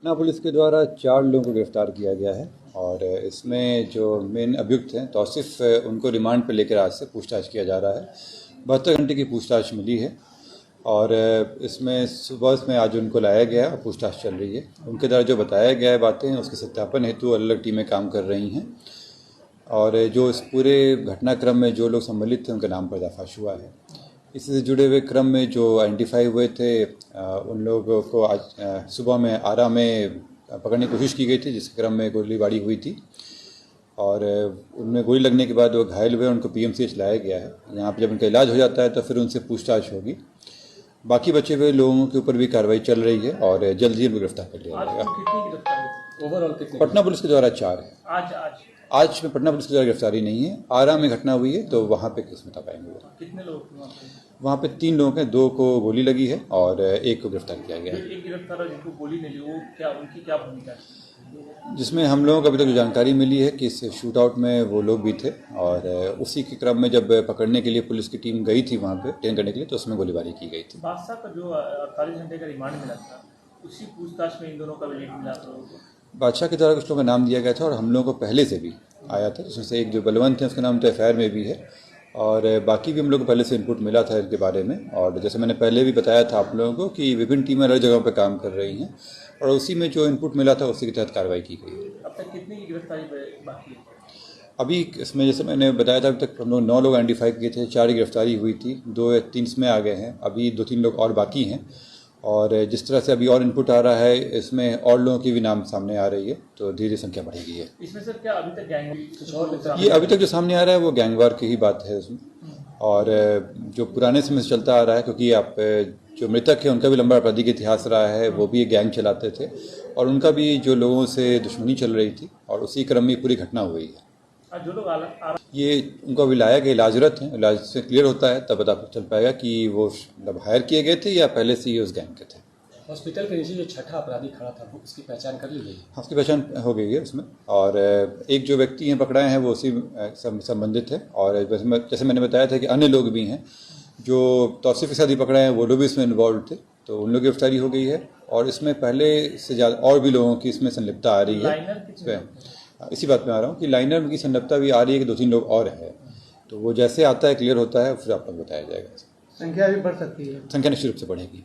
Patna police के द्वारा 4 लोगों को गिरफ्तार किया गया है और इसमें जो मेन अभियुक्त हैं तौसीफ उनको रिमांड पर लेकर आज से पूछताछ किया जा रहा है। 72 घंटे की पूछताछ मिली है और इसमें सुबह में आज उनको लाया गया है और पूछताछ चल रही है। उनके द्वारा जो बताया गया है बातें उसके सत्यापन हेतु अलग अलग टीमें काम कर रही हैं और जो इस पूरे घटनाक्रम में जो लोग सम्मिलित थे उनके नाम पर्दाफाश हुआ है। इसी से जुड़े हुए क्रम में जो आइडेंटिफाई हुए थे उन लोगों को आज सुबह में आरा में पकड़ने की कोशिश की गई थी, जिसके क्रम में गोलीबारी हुई थी और उनमें गोली लगने के बाद वो घायल हुए, उनको पीएमसीएच लाया गया है। यहाँ पर जब उनका इलाज हो जाता है तो फिर उनसे पूछताछ होगी। बाकी बचे हुए लोगों के ऊपर भी कार्रवाई चल रही है और जल्द ही उनको गिरफ्तार कर लिया जाएगा। पटना पुलिस के द्वारा 4 है। आज में पटना पुलिस के द्वारा गिरफ्तारी नहीं है। आरा में घटना हुई है तो वहाँ पे केस बता पाएंगे। कितने लोग वहाँ पे 3 लोग हैं, 2 को गोली लगी है और 1 को गिरफ्तार किया गया है। एक गिरफ्तार है जिनको गोली नहीं लगी, वो क्या उनकी क्या भूमिका है? जिसमें हम लोगों को अभी तक जो जानकारी मिली है कि इस शूट आउट में वो लोग भी थे और उसी के क्रम में जब पकड़ने के लिए पुलिस की टीम गई थी वहाँ पे अटेंड करने के लिए तो उसमें गोलीबारी की गई थी। बादशाह का जो 48 घंटे का रिमांड मिला था उसी पूछताछ में इन दोनों का भी लिंक मिला था। बादशाह के द्वारा कुछ लोगों का नाम दिया गया था और हम लोगों को पहले से भी आया था, जिसमें से एक जो बलवंत है उसका नाम तो एफआईआर में भी है और बाकी भी हम लोग को पहले से इनपुट मिला था इसके बारे में। और जैसे मैंने पहले भी बताया था आप लोगों को कि विभिन्न टीमें अलग जगहों पर काम कर रही हैं और उसी में जो इनपुट मिला था उसी के तहत कार्रवाई की गई है। अब तक कितनी की गिरफ्तारी बाकी है? अभी इसमें जैसे मैंने बताया था अभी तक हम लोग 9 लोग आइडेंटिफाई किए थे, 4 की गिरफ्तारी हुई थी, 2 या 3 इसमें आ गए हैं, अभी 2-3 लोग और बाकी हैं और जिस तरह से अभी और इनपुट आ रहा है इसमें और लोगों की भी नाम सामने आ रही है तो धीरे संख्या बढ़ेगी है। इसमें सर क्या अभी तक गैंग ये अभी तक जो सामने आ रहा है वो गैंगवार की ही बात है उसमें और जो पुराने समय से चलता आ रहा है, क्योंकि आप जो मृतक है उनका भी लंबा आपराधिक इतिहास रहा है, वो भी एक गैंग चलाते थे और उनका भी जो लोगों से दुश्मनी चल रही थी और उसी क्रम में पूरी घटना हुई है। जो लोग ये उनको अभी लाया गया, इलाजरत हैं, इलाज से क्लियर होता है तब पता चल पाएगा कि वो मतलब हायर किए गए थे या पहले से ही उस गैंग के थे। हॉस्पिटल के नीचे जो छठा अपराधी खड़ा था वो उसकी पहचान कर ली गई? हाँ, उसकी पहचान हो गई है उसमें और एक जो व्यक्ति हैं पकड़ाए हैं वो उसी संबंधित है और जैसे मैंने बताया था कि अन्य लोग भी हैं जो तौसीफ के साथ ही पकड़ाए हैं, वो लोग भी इसमें इन्वॉल्व थे तो उन लोग की गिरफ्तारी हो गई है और इसमें पहले से ज़्यादा और भी लोगों की इसमें संलिप्तता आ रही है। इसी बात में आ रहा हूँ कि लाइनर की संलिप्तता भी आ रही है कि 2-3 लोग और हैं, तो वो जैसे आता है क्लियर होता है फिर आप लोग बताया जाएगा। संख्या भी बढ़ सकती है? संख्या निश्चित रूप से बढ़ेगी।